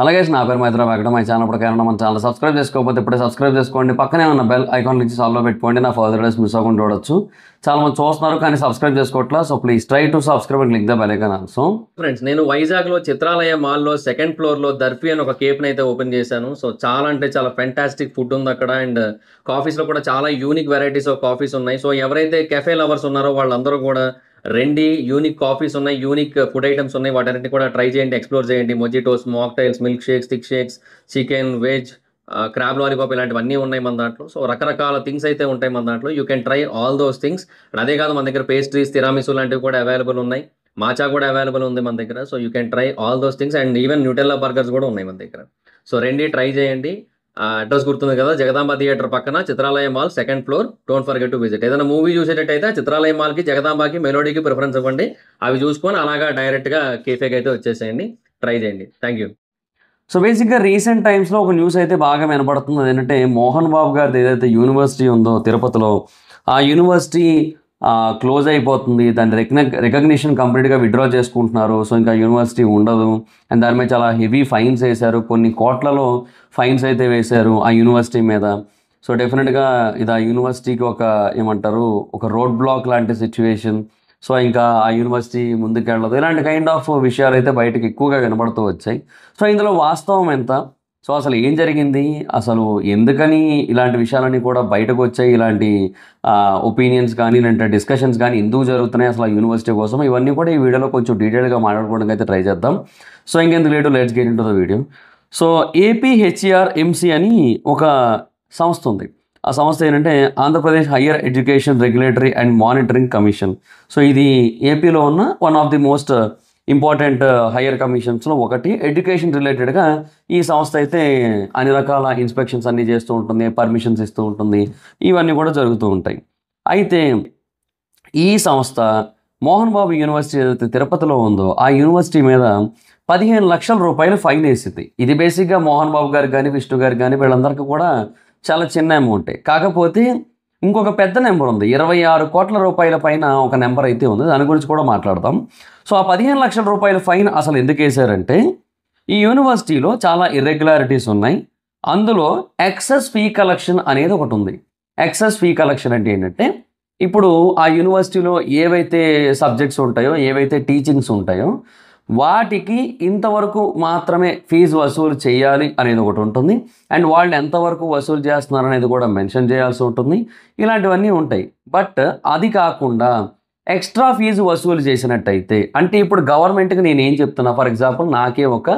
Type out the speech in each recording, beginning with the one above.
అలాగే నా పేరు మైత్ర వెంకట. మై ఛానల్ ప్రకారం మన ఛానల్ సబ్స్క్రైబ్ చేసుకోకపోతే ఇప్పుడే సబ్స్క్రైబ్ చేసుకోండి. పక్కనే ఉన్న బెల్ ఐకాన్ నుంచి ఆల్లో పెట్టుకోండి. నా ఫర్దర్ డేస్ మిస్ అవ్వకుండా చూడొచ్చు. చాలా మంది చూస్తున్నారు కానీ సబ్స్క్రైబ్ చేసుకోవట్లా. So please try to subscribe and click the bell icon also. Friends, నేను వైజాగ్లో చిత్రాలయ మాల్లో సెకండ్ ఫ్లోర్లో దర్ఫీ అని ఒక కేఫ్ని అయితే ఓపెన్ చేశాను. సో చాలా అంటే చాలా ఫెంటాస్టిక్ ఫుడ్ ఉంది అక్కడ. అండ్ కాఫీస్లో కూడా చాలా యూనిక్ వెరైటీస్ ఆఫ్ కాఫీస్ ఉన్నాయి. సో ఎవరైతే కెఫే లవర్స్ ఉన్నారో వాళ్ళందరూ కూడా రండి. యూనిక్ కాఫీస్ ఉన్నాయి, యూనిక్ ఫుడ్ ఐటమ్స్ ఉన్నాయి. వాటన్నిటిని కూడా ట్రై చేయండి, ఎక్స్ప్లోర్ చేయండి. Mojitos, mocktails, milk shakes, thick shakes, chicken, veg, crab lollipop ఇలాంటివన్నీ ఉన్నాయి మన దాంట్లో. సో రకరకాల థింగ్స్ అయితే ఉంటాయి మన దాంట్లో. You can try all those things. అదే కాదు, మన దగ్గర పేస్ట్రీస్, తిరామిసు లాంటివి కూడా అవైలబుల్ ఉన్నాయి. మాచా కూడా అవైలబుల్ ఉంది మన దగ్గర. So you can try all those things. And even Nutella burgers కూడా ఉన్నాయి మన దగ్గర. సో రండి, ట్రై చేయండి. అడ్రస్ గుర్తుంది కదా, జగదాంబ థియేటర్ పక్కన Chitralaya mall second floor. Don't forget to visit. ఏదైనా మూవీ చూసేటట్టయితే చిత్రాలయ మాల్కి, జగదాంబకి, మెలోడీకి ప్రిఫరెన్స్ ఇవ్వండి. అవి చూసుకొని అలాగా డైరెక్ట్గా కేఫేకి అయితే వచ్చేసేయండి. ట్రై చేయండి. Thank you. సో బేసిక్గా రీసెంట్ టైమ్స్లో ఒక న్యూస్ అయితే బాగా వినపడుతుంది. అదేంటంటే మోహన్ బాబు గారిది ఏదైతే యూనివర్సిటీ ఉందో తిరుపతిలో, ఆ యూనివర్సిటీ క్లోజ్ అయిపోతుంది. దాని రికగ్నిషన్ కంప్లీట్గా విత్డ్రా చేసుకుంటున్నారు. సో ఇంకా యూనివర్సిటీ ఉండదు. అండ్ దాని మీద చాలా హెవీ ఫైన్స్ వేశారు. కొన్ని కోట్లలో ఫైన్స్ అయితే వేశారు ఆ యూనివర్సిటీ మీద. సో డెఫినెట్గా ఇది ఆ యూనివర్సిటీకి ఒక ఏమంటారు, ఒక రోడ్ బ్లాక్ లాంటి సిచ్యువేషన్. సో ఇంకా ఆ యూనివర్సిటీ ముందుకెళ్ళదు. ఇలాంటి కైండ్ ఆఫ్ విషయాలు అయితే బయటకు ఎక్కువగా వినబడుతూ వచ్చాయి. సో ఇందులో వాస్తవం ఎంత, సో అసలు ఏం జరిగింది, అసలు ఎందుకని ఇలాంటి విషయాలన్నీ కూడా బయటకు వచ్చాయి, ఇలాంటి ఒపీనియన్స్ కానీ ఇలాంటి డిస్కషన్స్ కానీ ఎందుకు జరుగుతున్నాయి అసలు ఆ యూనివర్సిటీ కోసం, ఇవన్నీ కూడా ఈ వీడియోలో కొంచెం డీటెయిల్గా మాట్లాడుకోవడానికి అయితే ట్రై చేద్దాం. సో ఇంకెందుకు late, let's get into the video. So APHERMC అని ఒక సంస్థ ఉంది. ఆ సంస్థ ఏంటంటే Andhra Pradesh higher education regulatory and monitoring commission. So ఇది ఏపీలో ఉన్న one of the most important higher కమిషన్స్లో ఒకటి. ఎడ్యుకేషన్ రిలేటెడ్గా ఈ సంస్థ అయితే అన్ని రకాల ఇన్స్పెక్షన్స్ అన్నీ చేస్తూ ఉంటుంది, పర్మిషన్స్ ఇస్తూ ఉంటుంది, ఇవన్నీ కూడా జరుగుతూ ఉంటాయి. అయితే ఈ సంస్థ మోహన్ బాబు యూనివర్సిటీ ఏదైతే తిరుపతిలో ఉందో ఆ యూనివర్సిటీ మీద 15 లక్షల రూపాయలు ఫైన్ వేసింది. ఇది బేసిక్గా మోహన్ బాబు గారికి కానీ, విష్ణు గారికి కానీ వీళ్ళందరికీ కూడా చాలా చిన్న అమౌంటే. కాకపోతే ఇంకొక పెద్ద నెంబర్ ఉంది, 26 కోట్ల రూపాయల పైన ఒక నెంబర్ అయితే ఉంది. దాని గురించి కూడా మాట్లాడదాం. సో ఆ 15 లక్షల రూపాయల ఫైన్ అసలు ఎందుకు వేశారంటే, ఈ యూనివర్సిటీలో చాలా ఇర్రెగ్యులారిటీస్ ఉన్నాయి. అందులో ఎక్సెస్ ఫీ కలెక్షన్ అనేది ఒకటి ఉంది. ఎక్సెస్ ఫీ కలెక్షన్ అంటే ఏంటంటే, ఇప్పుడు ఆ యూనివర్సిటీలో ఏవైతే సబ్జెక్ట్స్ ఉంటాయో, ఏవైతే టీచింగ్స్ ఉంటాయో వాటికి ఇంతవరకు మాత్రమే ఫీజు వసూలు చేయాలి అనేది ఒకటి ఉంటుంది. అండ్ వాళ్ళు ఎంతవరకు వసూలు చేస్తున్నారు అనేది కూడా మెన్షన్ చేయాల్సి ఉంటుంది. ఇలాంటివన్నీ ఉంటాయి. బట్ అది కాకుండా ఎక్స్ట్రా ఫీజు వసూలు చేసినట్టయితే, అంటే ఇప్పుడు గవర్నమెంట్కి నేను ఏం చెప్తున్నా, ఫర్ ఎగ్జాంపుల్ నాకే ఒక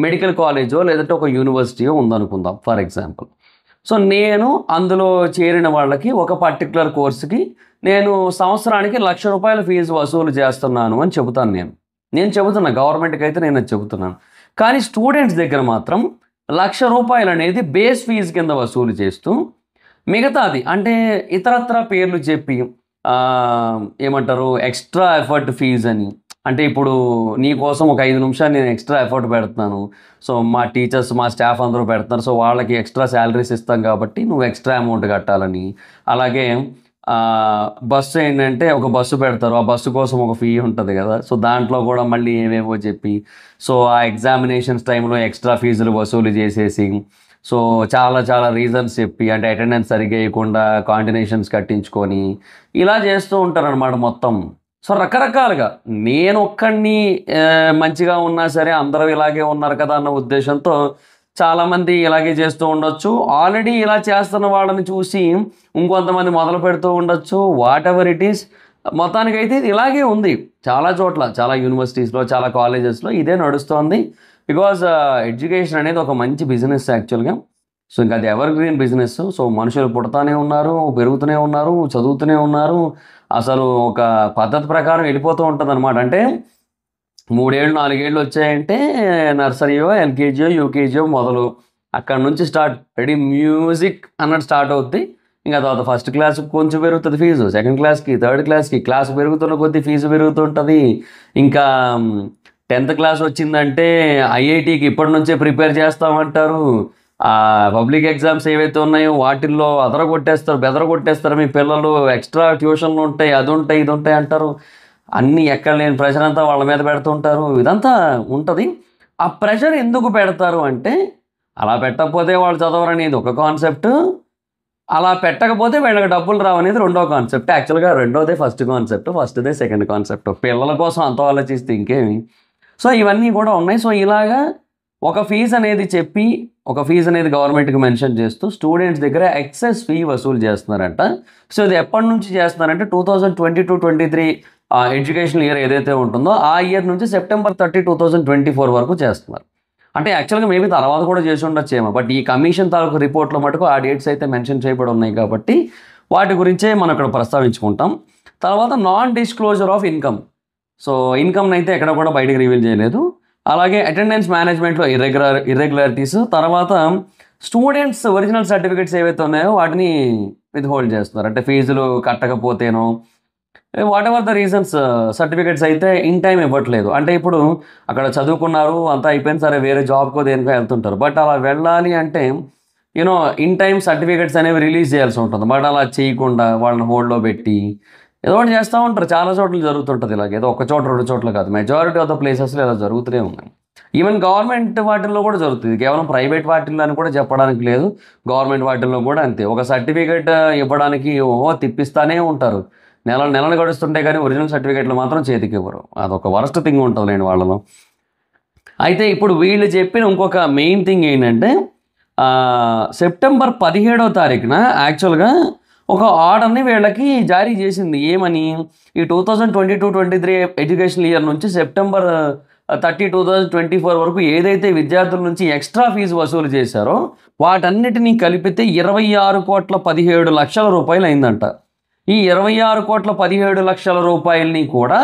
మెడికల్ కాలేజో లేదంటే ఒక యూనివర్సిటీయో ఉందనుకుందాం ఫర్ ఎగ్జాంపుల్. సో నేను అందులో చేరిన వాళ్ళకి ఒక పర్టికులర్ కోర్సుకి నేను సంవత్సరానికి 1,00,000 రూపాయల ఫీజు వసూలు చేస్తున్నాను అని చెబుతాను. నేను చెబుతున్నా, గవర్నమెంట్కి అయితే నేను అది చెబుతున్నాను. కానీ స్టూడెంట్స్ దగ్గర మాత్రం 1,00,000 రూపాయలు అనేది బేస్ ఫీజు కింద వసూలు చేస్తూ, మిగతాది అంటే ఇతరత్ర పేర్లు చెప్పి ఏమంటారు, ఎక్స్ట్రా ఎఫర్ట్ ఫీజు అని. అంటే ఇప్పుడు నీ కోసం ఒక 5 నిమిషాలు నేను ఎక్స్ట్రా ఎఫర్ట్ పెడుతున్నాను, సో మా టీచర్స్ మా స్టాఫ్ అందరూ పెడుతున్నారు, సో వాళ్ళకి ఎక్స్ట్రా శాలరీస్ ఇస్తాం కాబట్టి నువ్వు ఎక్స్ట్రా అమౌంట్ కట్టాలని. అలాగే బస్సు ఏంటంటే ఒక బస్సు పెడతారు, ఆ బస్సు కోసం ఒక ఫీ ఉంటుంది కదా, సో దాంట్లో కూడా మళ్ళీ ఏవేవో చెప్పి, సో ఆ ఎగ్జామినేషన్స్ టైంలో ఎక్స్ట్రా ఫీజులు వసూలు చేసేసి, సో చాలా రీజన్స్ చెప్పి, అంటే అటెండెన్స్ సరిగ్గా వేయకుండా కాంటినేషన్స్ కట్టించుకొని ఇలా చేస్తూ ఉంటారనమాట మొత్తం. సో రకరకాలుగా నేను ఒక్కడిని మంచిగా ఉన్నా సరే అందరూ ఇలాగే ఉన్నారు కదా అన్న ఉద్దేశంతో చాలామంది ఇలాగే చేస్తూ ఉండొచ్చు. ఆల్రెడీ ఇలా చేస్తున్న వాళ్ళని చూసి ఇంకొంతమంది మొదలు పెడుతూ ఉండొచ్చు. వాట్ ఎవర్ ఇట్ ఈస్, మొత్తానికైతే ఇది ఇలాగే ఉంది. చాలా చోట్ల, చాలా యూనివర్సిటీస్లో, చాలా కాలేజెస్లో ఇదే నడుస్తోంది. బికాజ్ ఎడ్యుకేషన్ అనేది ఒక మంచి బిజినెస్ యాక్చువల్గా. సో ఇంకా అది ఎవర్ గ్రీన్ బిజినెస్. సో మనుషులు పుడతానే ఉన్నారు, పెరుగుతూనే ఉన్నారు, చదువుతూనే ఉన్నారు. అసలు ఒక పద్ధతి ప్రకారం వెళ్ళిపోతూ ఉంటుంది అనమాట. అంటే 3 ఏళ్ళు 4 ఏళ్ళు వచ్చాయంటే నర్సరీయో, ఎల్కేజీయో, యూకేజీయో మొదలు, అక్కడ నుంచి స్టార్ట్, రెడీ మ్యూజిక్ అన్నట్టు స్టార్ట్ అవుద్ది. ఇంకా తర్వాత ఫస్ట్ క్లాస్కి కొంచెం పెరుగుతుంది ఫీజు, సెకండ్ క్లాస్కి, థర్డ్ క్లాస్కి, క్లాస్ పెరుగుతున్న కొద్దీ ఫీజు పెరుగుతుంటుంది. ఇంకా 10th క్లాస్ వచ్చిందంటే IITకి ఇప్పటి నుంచే ప్రిపేర్ చేస్తామంటారు. పబ్లిక్ ఎగ్జామ్స్ ఏవైతే ఉన్నాయో వాటిల్లో బెదరగొట్టేస్తారు మీ పిల్లలు, ఎక్స్ట్రా ట్యూషన్లు ఉంటాయి, అది ఉంటాయి, ఇది ఉంటాయి అంటారు. అన్నీ ఎక్కడ లేని ప్రెషర్ అంతా వాళ్ళ మీద పెడుతుంటారు. ఇదంతా ఉంటుంది. ఆ ప్రెషర్ ఎందుకు పెడతారు అంటే, అలా పెట్టకపోతే వాళ్ళు చదవరనేది ఒక కాన్సెప్ట్, అలా పెట్టకపోతే వీళ్ళకి డబ్బులు రావనేది రెండో కాన్సెప్ట్. యాక్చువల్‌గా రెండోదే ఫస్ట్ కాన్సెప్ట్, ఫస్ట్‌దే సెకండ్ కాన్సెప్ట్. పిల్లల కోసం అంత ఆలోచిస్తే ఇంకేమి. సో, ఇవన్నీ కూడా ఉన్నాయి. సో, ఇలాగా ఒక ఫీజ్ అనేది చెప్పి, ఒక ఫీజ్ అనేది గవర్నమెంట్‌కి మెన్షన్ చేస్తూ స్టూడెంట్స్ దగ్గర ఎక్సెస్ ఫీ వసూలు చేస్తున్నారంట. సో, ఇది ఎప్పటి నుంచి చేస్తున్నారంటే 2022-23 ఎడ్యుకేషనల్ ఇయర్ ఏదైతే ఉంటుందో ఆ ఇయర్ నుంచి సెప్టెంబర్ 30, 2024 వరకు చేస్తున్నారు. అంటే యాక్చువల్‌గా మేబీ తర్వాత కూడా చేసి ఉండొచ్చేమో. బట్ ఈ కమిషన్ తాలూకు రిపోర్ట్‌లో మటుకు ఆ డేట్స్ అయితే మెన్షన్ చేయబడి ఉన్నాయి కాబట్టి వాటి గురించే మనం ఇక్కడ ప్రస్తావించుకుంటాం. తర్వాత non disclosure of income. So, ఇన్‌కమ్‌ని అయితే ఎక్కడ కూడా బయటకి రివీల్ చేయలేదు. అలాగే అటెండెన్స్ మేనేజ్మెంట్‌లో ఇర్రెగ్యులారిటీస్, తర్వాత స్టూడెంట్స్ ఒరిజినల్ సర్టిఫికేట్స్ ఏవైతే ఉన్నాయో వాటిని విత్‌హోల్డ్ చేస్తున్నారు. అంటే ఫీజులు కట్టకపోతేనో వాటెవర్ ద రీజన్స్ సర్టిఫికేట్స్ అయితే ఇన్ టైమ్ ఇవ్వట్లేదు. అంటే ఇప్పుడు అక్కడ చదువుకున్నారు, అంతా అయిపోయింది, సరే వేరే జాబ్‌కో దేనికో వెళ్తుంటారు. బట్ అలా వెళ్ళాలి అంటే ఇన్ టైమ్ సర్టిఫికేట్స్ అనేవి రిలీజ్ చేయాల్సి ఉంటుంది. బట్ అలా చేయకుండా వాళ్ళని హోల్డ్‌లో పెట్టి ఏదో ఒకటి చేస్తూ ఉంటారు. చాలా చోట్ల జరుగుతుంటుంది ఇలాగ. ఏదో ఒక చోట, 2 చోట్ల కాదు. మెజారిటీ ఆఫ్ ద ప్లేసెస్‌లో ఇలా జరుగుతూనే ఉన్నాయి. ఈవెన్ గవర్నమెంట్ వాటిల్లో కూడా జరుగుతుంది. కేవలం ప్రైవేట్ వాటిల్లో అని కూడా చెప్పడానికి లేదు. గవర్నమెంట్ వాటిల్లో కూడా అంతే. ఒక సర్టిఫికేట్ ఇవ్వడానికి తిప్పిస్తానే ఉంటారు. నెలలు గడుస్తుంటే కానీ ఒరిజినల్ సర్టిఫికేట్లు మాత్రం చేతికి ఇవ్వరు. అదొక వరస్ట్ థింగ్ ఉంటుందిలేండి వాళ్ళలో. అయితే ఇప్పుడు వీళ్ళు చెప్పిన ఇంకొక మెయిన్ థింగ్ ఏంటంటే, సెప్టెంబర్ 17వ తారీఖున యాక్చువల్‌గా ఒక ఆర్డర్‌ని వీళ్ళకి జారీ చేసింది. ఏమని, ఈ 2022-23 ఎడ్యుకేషనల్ ఇయర్ నుంచి సెప్టెంబర్ 30, 2024 వరకు ఏదైతే విద్యార్థుల నుంచి ఎక్స్ట్రా ఫీజు వసూలు చేశారో వాటన్నిటినీ కలిపితే 26,17,00,000 రూపాయలు అయిందంట. ఈ 26,17,00,000 రూపాయలని కూడా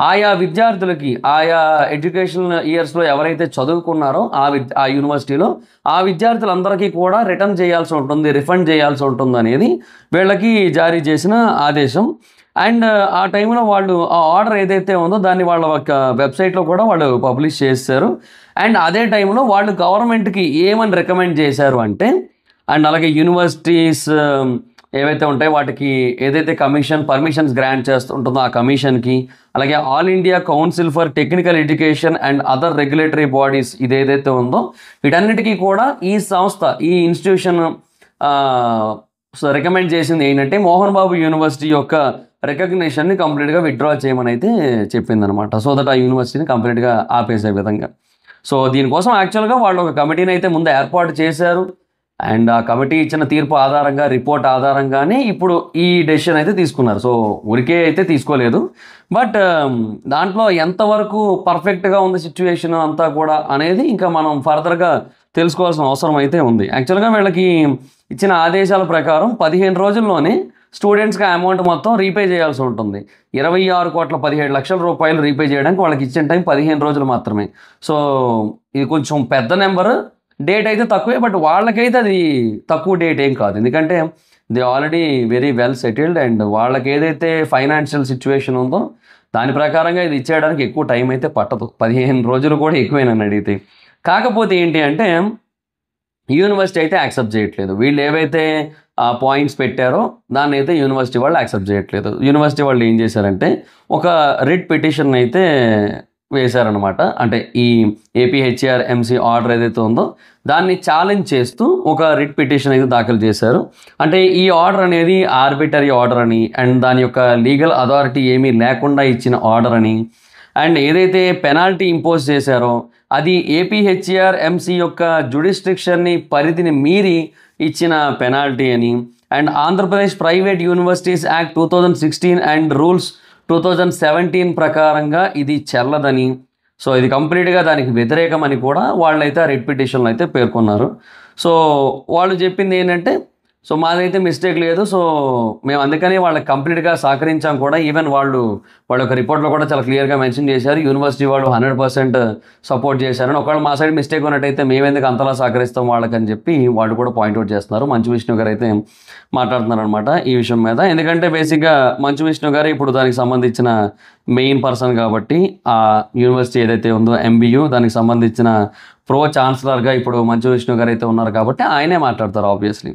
ఆయా విద్యార్థులకి, ఆయా ఎడ్యుకేషనల్ ఇయర్స్‌లో ఎవరైతే చదువుకున్నారో ఆ యూనివర్సిటీలో ఆ విద్యార్థులందరికీ కూడా రిటర్న్ చేయాల్సి ఉంటుంది, రిఫండ్ చేయాల్సి ఉంటుంది అనేది వీళ్ళకి జారీ చేసిన ఆదేశం. అండ్ ఆ టైంలో వాళ్ళు ఆ ఆర్డర్ ఏదైతే ఉందో దాన్ని వాళ్ళ ఒక వెబ్సైట్లో కూడా వాళ్ళు పబ్లిష్ చేశారు. అండ్ అదే టైంలో వాళ్ళు గవర్నమెంట్‌కి ఏమని రికమెండ్ చేశారు అంటే, అండ్ అలాగే యూనివర్సిటీస్ ఏవైతే ఉంటాయో వాటికి ఏదైతే పర్మిషన్స్ గ్రాంట్ చేస్తుంటుందో ఆ కమిషన్‌కి, అలాగే all India council for technical education and other regulatory bodies ఇదేదైతే ఉందో వీటన్నిటికీ కూడా ఈ సంస్థ, ఈ ఇన్స్టిట్యూషన్ రికమెండ్ చేసింది ఏంటంటే మోహన్ బాబు యూనివర్సిటీ యొక్క రికగ్నిషన్ని కంప్లీట్గా విత్డ్రా చేయమని అయితే చెప్పిందనమాట. సో దట్ ఆ యూనివర్సిటీని కంప్లీట్గా ఆపేసే విధంగా. సో దీనికోసం యాక్చువల్గా వాళ్ళు ఒక కమిటీని అయితే ముందు ఏర్పాటు చేశారు. అండ్ ఆ కమిటీ ఇచ్చిన తీర్పు ఆధారంగా, రిపోర్ట్ ఆధారంగానే ఇప్పుడు ఈ డెసిషన్ అయితే తీసుకున్నారు. సో ఊరికే అయితే తీసుకోలేదు. బట్ దాంట్లో ఎంతవరకు పర్ఫెక్ట్గా ఉంది సిచ్యువేషన్ అంతా కూడా అనేది ఇంకా మనం ఫర్దర్గా తెలుసుకోవాల్సిన అవసరం అయితే ఉంది. యాక్చువల్గా వీళ్ళకి ఇచ్చిన ఆదేశాల ప్రకారం 15 రోజుల్లోనే స్టూడెంట్స్కి అమౌంట్ మొత్తం రీపే చేయాల్సి ఉంటుంది. 26,17,00,000 రూపాయలు రీపే చేయడానికి వాళ్ళకి ఇచ్చిన టైం 15 రోజులు మాత్రమే. సో ఇది కొంచెం పెద్ద నెంబర్, డేట్ అయితే తక్కువే. బట్ వాళ్ళకైతే అది తక్కువ డేట్ ఏం కాదు. ఎందుకంటే they already very well settled and వాళ్ళకి ఏదైతే ఫైనాన్షియల్ సిచ్యువేషన్ ఉందో దాని ప్రకారంగా ఇది ఇచ్చేయడానికి ఎక్కువ టైం అయితే పట్టదు. 15 రోజులు కూడా ఎక్కువే నన్ను అడిగితే. కాకపోతే ఏంటి అంటే యూనివర్సిటీ అయితే యాక్సెప్ట్ చేయట్లేదు. వీళ్ళు ఏవైతే పాయింట్స్ పెట్టారో దాన్ని అయితే యూనివర్సిటీ వాళ్ళు యాక్సెప్ట్ చేయట్లేదు. యూనివర్సిటీ వాళ్ళు ఏం చేశారంటే ఒక రిట్ పిటిషన్ అయితే వేశారనమాట. అంటే ఈ ఏపీహెచ్ఆర్ఎంసీ ఆర్డర్ ఏదైతే ఉందో దాన్ని ఛాలెంజ్ చేస్తూ ఒక రిట్ పిటిషన్ అయితే దాఖలు చేశారు. అంటే ఈ ఆర్డర్ అనేది ఆర్బిటరీ ఆర్డర్ అని, అండ్ దాని యొక్క లీగల్ అథారిటీ ఏమీ లేకుండా ఇచ్చిన ఆర్డర్ అని, అండ్ ఏదైతే పెనాల్టీ ఇంపోజ్ చేశారో అది ఏపీహెచ్ఆర్ఎంసీ యొక్క జ్యుడిస్ట్రిక్షన్ని పరిధిని మీరి ఇచ్చిన పెనాల్టీ అని, and Andhra Pradesh private universities act 2016 and rules 2017 ప్రకారంగా ఇది చెల్లదని, సో ఇది కంప్లీట్గా దానికి వ్యతిరేకమని కూడా వాళ్ళైతే ఆ రిట్ పిటిషన్లో అయితే పేర్కొన్నారు. సో వాళ్ళు చెప్పింది ఏంటంటే, సో మాదైతే మిస్టేక్ లేదు, సో మేము అందుకని వాళ్ళకి కంప్లీట్గా సహకరించాం కూడా. ఈవెన్ వాళ్ళ యొక్క రిపోర్ట్లో కూడా చాలా క్లియర్గా మెన్షన్ చేశారు, యూనివర్సిటీ వాళ్ళు 100% సపోర్ట్ చేశారని. ఒకవేళ మా సైడ్ మిస్టేక్ ఉన్నట్టయితే మేమెందుకు అంతలా సహకరిస్తాం వాళ్ళకని చెప్పి వాళ్ళు కూడా పాయింట్అవుట్ చేస్తున్నారు. మంచు విష్ణు గారు అయితే మాట్లాడుతున్నారు అనమాట ఈ విషయం మీద. ఎందుకంటే బేసిక్గా మంచు విష్ణు గారు ఇప్పుడు దానికి సంబంధించిన మెయిన్ పర్సన్ కాబట్టి, ఆ యూనివర్సిటీ ఏదైతే ఉందో MBU దానికి సంబంధించిన ప్రో ఛాన్సలర్గా ఇప్పుడు మంచు విష్ణు గారు అయితే ఉన్నారు కాబట్టి ఆయనే మాట్లాడతారు ఆబ్వియస్లీ.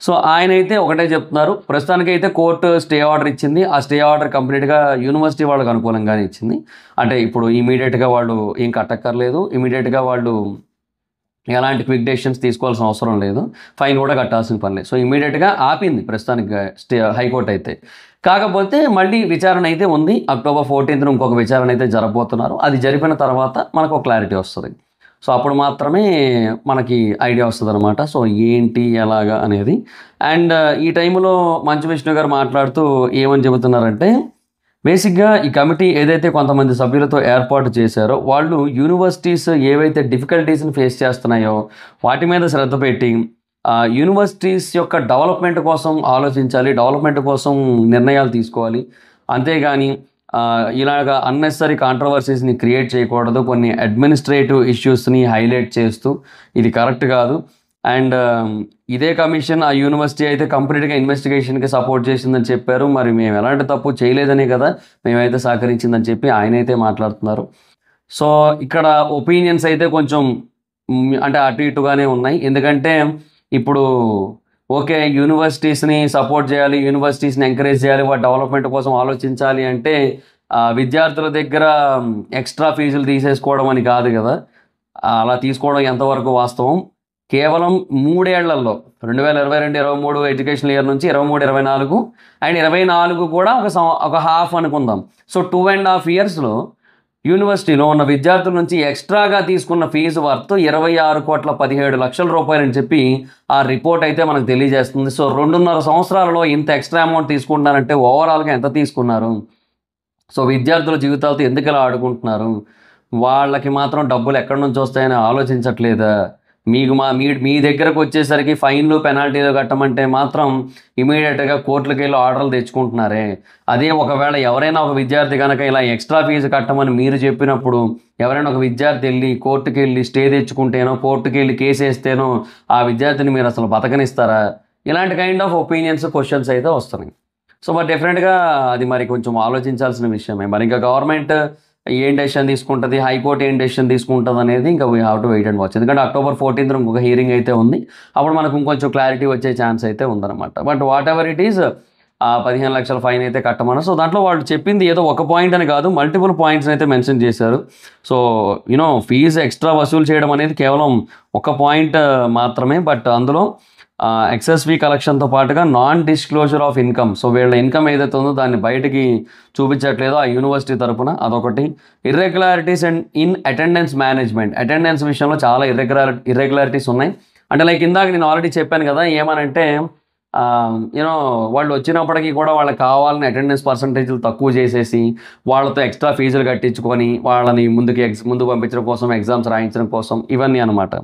సో ఆయన అయితే ఒకటే చెప్తున్నారు, ప్రస్తుతానికైతే కోర్టు స్టే ఆర్డర్ ఇచ్చింది. ఆ స్టే ఆర్డర్ కంప్లీట్గా యూనివర్సిటీ వాళ్ళకి అనుకూలంగానే ఇచ్చింది. అంటే ఇప్పుడు ఇమీడియట్గా వాళ్ళు ఏం కట్టక్కర్లేదు, ఇమీడియట్గా వాళ్ళు ఎలాంటి క్విక్ డెసిషన్స్ తీసుకోవాల్సిన అవసరం లేదు, ఫైన్ కూడా కట్టాల్సిన పని లేదు. సో ఇమీడియట్గా ఆపింది ప్రస్తుతానికి హైకోర్టు అయితే. కాకపోతే మళ్ళీ విచారణ అయితే ఉంది. అక్టోబర్ 14th ఇంకొక విచారణ అయితే జరగబోతున్నారు. అది జరిపిన తర్వాత మనకు ఒక క్లారిటీ వస్తుంది. సో అప్పుడు మాత్రమే మనకి ఐడియా వస్తుంది అనమాట. సో ఏంటి ఎలాగా అనేది. అండ్ ఈ టైంలో మంచు విష్ణు గారు మాట్లాడుతూ ఏమని చెబుతున్నారంటే, బేసిక్గా ఈ కమిటీ ఏదైతే కొంతమంది సభ్యులతో ఏర్పాటు చేశారో వాళ్ళు యూనివర్సిటీస్ ఏవైతే డిఫికల్టీస్ని ఫేస్ చేస్తున్నాయో వాటి మీద శ్రద్ధ పెట్టి యూనివర్సిటీస్ యొక్క డెవలప్మెంట్ కోసం ఆలోచించాలి, డెవలప్మెంట్ కోసం నిర్ణయాలు తీసుకోవాలి. అంతేగాని ఇలాగ అన్నెసరీ కాంట్రవర్సీస్ని క్రియేట్ చేయకూడదు. కొన్ని అడ్మినిస్ట్రేటివ్ ఇష్యూస్ని హైలైట్ చేస్తూ ఇది కరెక్ట్ కాదు. అండ్ ఇదే కమిషన్ ఆ యూనివర్సిటీ అయితే కంప్లీట్గా ఇన్వెస్టిగేషన్కి సపోర్ట్ చేసిందని చెప్పారు. మరి మేము ఎలాంటి తప్పు చేయలేదనే కదా మేమైతే సహకరించిందని చెప్పి ఆయన అయితే మాట్లాడుతున్నారు. సో ఇక్కడ ఒపీనియన్స్ అయితే కొంచెం అంటే అటు ఇటుగానే ఉన్నాయి. ఎందుకంటే ఇప్పుడు ఓకే, యూనివర్సిటీస్ని సపోర్ట్ చేయాలి, యూనివర్సిటీస్ని ఎంకరేజ్ చేయాలి, వాటి డెవలప్మెంట్ కోసం ఆలోచించాలి అంటే విద్యార్థుల దగ్గర ఎక్స్ట్రా ఫీజులు తీసేసుకోవడం అని కాదు కదా. అలా తీసుకోవడం ఎంతవరకు వాస్తవం? కేవలం 3 ఏళ్లలో 2022-23 ఎడ్యుకేషన్ ఇయర్ నుంచి 23-24 అండ్ 24 కూడా ఒక హాఫ్ అనుకుందాం. సో 2.5 yearsలో యూనివర్సిటీలో ఉన్న విద్యార్థుల నుంచి ఎక్స్ట్రాగా తీసుకున్న ఫీజు వర్త్ 26,17,00,000 రూపాయలు అని చెప్పి ఆ రిపోర్ట్ అయితే మనకు తెలియజేస్తుంది. సో 2.5 సంవత్సరాలలో ఇంత ఎక్స్ట్రా అమౌంట్ తీసుకుంటున్నారంటే ఓవరాల్గా ఎంత తీసుకున్నారు? సో విద్యార్థుల జీవితాలతో ఎందుకు ఇలా ఆడుకుంటున్నారు? వాళ్ళకి మాత్రం డబ్బులు ఎక్కడి నుంచి వస్తాయని ఆలోచించట్లేదా? మీ దగ్గరకు వచ్చేసరికి ఫైన్లు పెనాల్టీలు కట్టమంటే మాత్రం ఇమీడియట్గా కోర్టులకు వెళ్ళి ఆర్డర్లు తెచ్చుకుంటున్నారే. అదే ఒకవేళ ఎవరైనా ఒక విద్యార్థి కనుక ఇలా ఎక్స్ట్రా ఫీజు కట్టమని మీరు చెప్పినప్పుడు ఎవరైనా ఒక విద్యార్థి వెళ్ళి కోర్టుకు వెళ్ళి స్టే తెచ్చుకుంటేనో కోర్టుకు వెళ్ళి కేసు వేస్తేనో ఆ విద్యార్థిని మీరు అసలు బతకనిస్తారా? ఇలాంటి కైండ్ ఆఫ్ ఒపీనియన్స్, క్వశ్చన్స్ అయితే వస్తున్నాయి. సో మరి డెఫినెట్గా అది మరి కొంచెం ఆలోచించాల్సిన విషయమే. మరి ఇంకా గవర్నమెంట్ ఏం డెసిషన్ తీసుకుంటుంది, హైకోర్టు ఏం డెసిషన్ తీసుకుంటుంది అనేది ఇంకా we have to wait and watch. ఎందుకంటే October 14th ఇంకొక హియరింగ్ అయితే ఉంది. అప్పుడు మనకు ఇంకొంచెం క్లారిటీ వచ్చే ఛాన్స్ అయితే ఉందన్నమాట. But what ever it is 15 లక్షల ఫైన్ అయితే కట్టమన్నారు. సో దాంట్లో వాళ్ళు చెప్పింది ఏదో ఒక పాయింట్ అని కాదు, మల్టిపుల్ పాయింట్స్ అయితే మెన్షన్ చేశారు. సో ఫీజు ఎక్స్ట్రా వసూలు చేయడం అనేది కేవలం ఒక పాయింట్ మాత్రమే. బట్ అందులో ఎక్సెస్వి కలెక్షన్తో పాటుగా non disclosure of income. So వీళ్ళ ఇన్కమ్ ఏదైతే ఉందో దాన్ని బయటికి చూపించట్లేదో ఆ యూనివర్సిటీ తరఫున అదొకటి. Irregularities and in attendance management. Attendance విషయంలో చాలా ఇర్రెగ్యులారిటీస్ ఉన్నాయి. అంటే లైక్ ఇందాక నేను ఆల్రెడీ చెప్పాను కదా, ఏమనంటే వాళ్ళు వచ్చినప్పటికీ కూడా వాళ్ళకి కావాలని అటెండెన్స్ పర్సంటేజ్లు తక్కువ చేసేసి వాళ్ళతో ఎక్స్ట్రా ఫీజులు కట్టించుకొని వాళ్ళని ముందు పంపించడం కోసం, ఎగ్జామ్స్ రాయించడం కోసం, ఇవన్నీ అనమాట.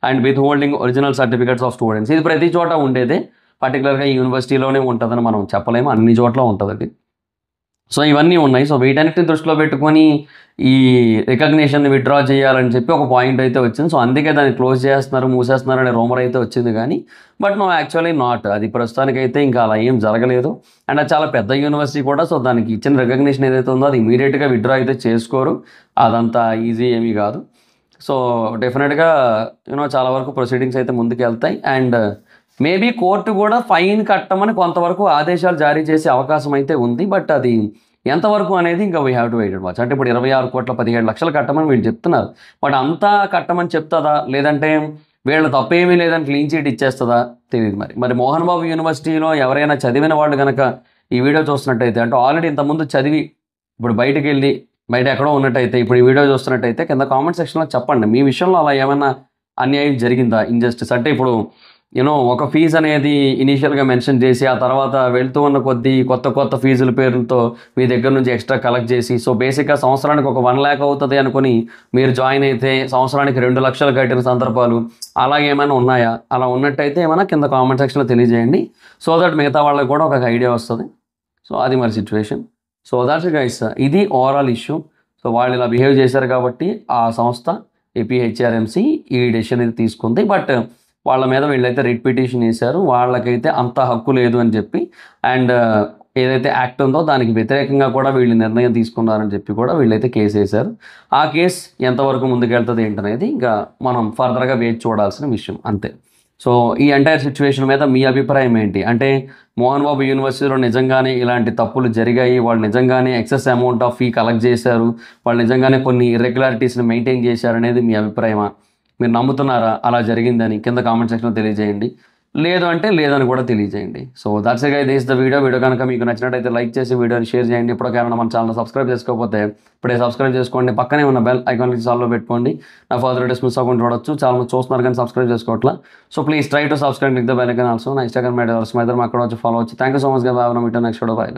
And with holding original certificates of students. ఇది ప్రతి చోట ఉండేదే, పర్టికులర్గా ఈ యూనివర్సిటీలోనే ఉంటుందని మనం చెప్పలేము, అన్ని చోట్ల ఉంటుందండి. సో ఇవన్నీ ఉన్నాయి. సో వీటన్నిటిని దృష్టిలో పెట్టుకొని ఈ రికగ్నిషన్ విత్డ్రా చేయాలని చెప్పి ఒక పాయింట్ అయితే వచ్చింది. సో అందుకే దాన్ని క్లోజ్ చేస్తున్నారు, మూసేస్తున్నారు అనే రూమర్ అయితే వచ్చింది. కానీ బట్ నో, యాక్చువల్లీ నాట్. అది ప్రస్తుతానికైతే ఇంకా అలా ఏం జరగలేదు. అండ్ అది చాలా పెద్ద యూనివర్సిటీ కూడా. సో దానికి ఇచ్చిన రికగ్నిషన్ ఏదైతే ఉందో అది ఇమీడియట్గా విత్డ్రా అయితే చేసుకోరు. అదంతా ఈజీ ఏమీ కాదు. సో డెఫినెట్గా చాలా వరకు ప్రొసీడింగ్స్ అయితే ముందుకు వెళ్తాయి. అండ్ మేబీ కోర్టు కూడా ఫైన్ కట్టమని కొంతవరకు ఆదేశాలు జారీ చేసే అవకాశం అయితే ఉంది. బట్ అది ఎంతవరకు అనేది ఇంకా we have to wait and watch. అంటే ఇప్పుడు 26,17,00,000 కట్టమని వీళ్ళు చెప్తున్నారు. బట్ అంతా కట్టమని చెప్తుందా, లేదంటే వీళ్ళ తప్పేమీ లేదని క్లీన్ చీట్ ఇచ్చేస్తుందా తెలియదు. మరి మోహన్ బాబు యూనివర్సిటీలో ఎవరైనా చదివిన వాళ్ళు కనుక ఈ వీడియో చూస్తున్నట్టయితే, అంటే ఆల్రెడీ ఇంతకుముందు చదివి ఇప్పుడు బయట ఎక్కడో ఉన్నట్టయితే ఇప్పుడు ఈ వీడియో చూస్తున్నట్టయితే కింద కామెంట్ సెక్షన్లో చెప్పండి, మీ విషయంలో అలా ఏమైనా అన్యాయం జరిగిందా, ఇన్జస్టిస్. అంటే ఇప్పుడు ఒక ఫీజు అనేది ఇనీషియల్గా మెన్షన్ చేసి ఆ తర్వాత వెళ్తూ ఉన్న కొద్దీ కొత్త ఫీజుల పేర్లతో మీ దగ్గర నుంచి ఎక్స్ట్రా కలెక్ట్ చేసి, సో బేసిక్గా సంవత్సరానికి ఒక 1 lakh అవుతుంది అనుకుని మీరు జాయిన్ అయితే సంవత్సరానికి 2 లక్షలు కట్టిన సందర్భాలు అలా ఏమైనా ఉన్నాయా? అలా ఉన్నట్టయితే ఏమైనా కింద కామెంట్ సెక్షన్లో తెలియజేయండి. సో దట్ మిగతా వాళ్ళకి కూడా ఒక ఐడియా వస్తుంది. సో అది మరి సిచ్యువేషన్. సో దాట్స్ గైస్, ఇది ఓవరాల్ ఇష్యూ. సో వాళ్ళు ఇలా బిహేవ్ చేశారు కాబట్టి ఆ సంస్థ APHRMC ఈ డెసిషన్ అయితే తీసుకుంది. బట్ వాళ్ళ మీద వీళ్ళైతే రిట్ పిటిషన్ వేశారు, వాళ్ళకైతే అంత హక్కు లేదు అని చెప్పి. అండ్ ఏదైతే యాక్ట్ ఉందో దానికి వ్యతిరేకంగా కూడా వీళ్ళు నిర్ణయం తీసుకున్నారని చెప్పి కూడా వీళ్ళైతే కేసు వేశారు. ఆ కేసు ఎంతవరకు ముందుకెళ్తుంది ఏంటనేది ఇంకా మనం ఫర్దర్గా వేచి చూడాల్సిన విషయం అంతే. సో ఈ ఎంటైర్ సిచ్యువేషన్ మీద మీ అభిప్రాయం ఏంటి? అంటే మోహన్ బాబు యూనివర్సిటీలో నిజంగానే ఇలాంటి తప్పులు జరిగాయి, వాళ్ళు నిజంగానే excess amount of fee collect చేశారు, వాళ్ళు నిజంగానే కొన్ని ఇర్రెగ్యులారిటీస్ని మెయింటైన్ చేశారనేది మీ అభిప్రాయమా? మీరు నమ్ముతున్నారా అలా జరిగిందని? కింద కామెంట్ సెక్షన్లో తెలియజేయండి. లేదు అంటే లేదని కూడా తెలియజేయండి. So that's it guys, this the video కనుక మీకు నచ్చినట్టయితే లైక్ చేసి వీడియోని షేర్ చేయండి. ఇప్పటికైనా మన ఛానల్ సబ్స్క్రైబ్ చేసుకోకపోతే ఇప్పుడే సబ్స్క్రైబ్ చేసుకోండి. పక్కనే ఉన్న బెల్ ఐకాన్ ఆల్లో పెట్టుకోండి. నా ఫర్దర్ వీడియోస్ మిస్ అవ్వకుండా చూడొచ్చు. చాలా మంది చూస్తున్నారు కానీ సబ్స్క్రైబ్ చేసుకోవట్లా. So please try to subscribe with the bell icon also. నా ఇన్స్టాగ్రామ్ ఐడి అక్కడ వచ్చి ఫాలో అవచ్చు. థ్యాంక్ యూ సో మచ్ గా. Next video. బై.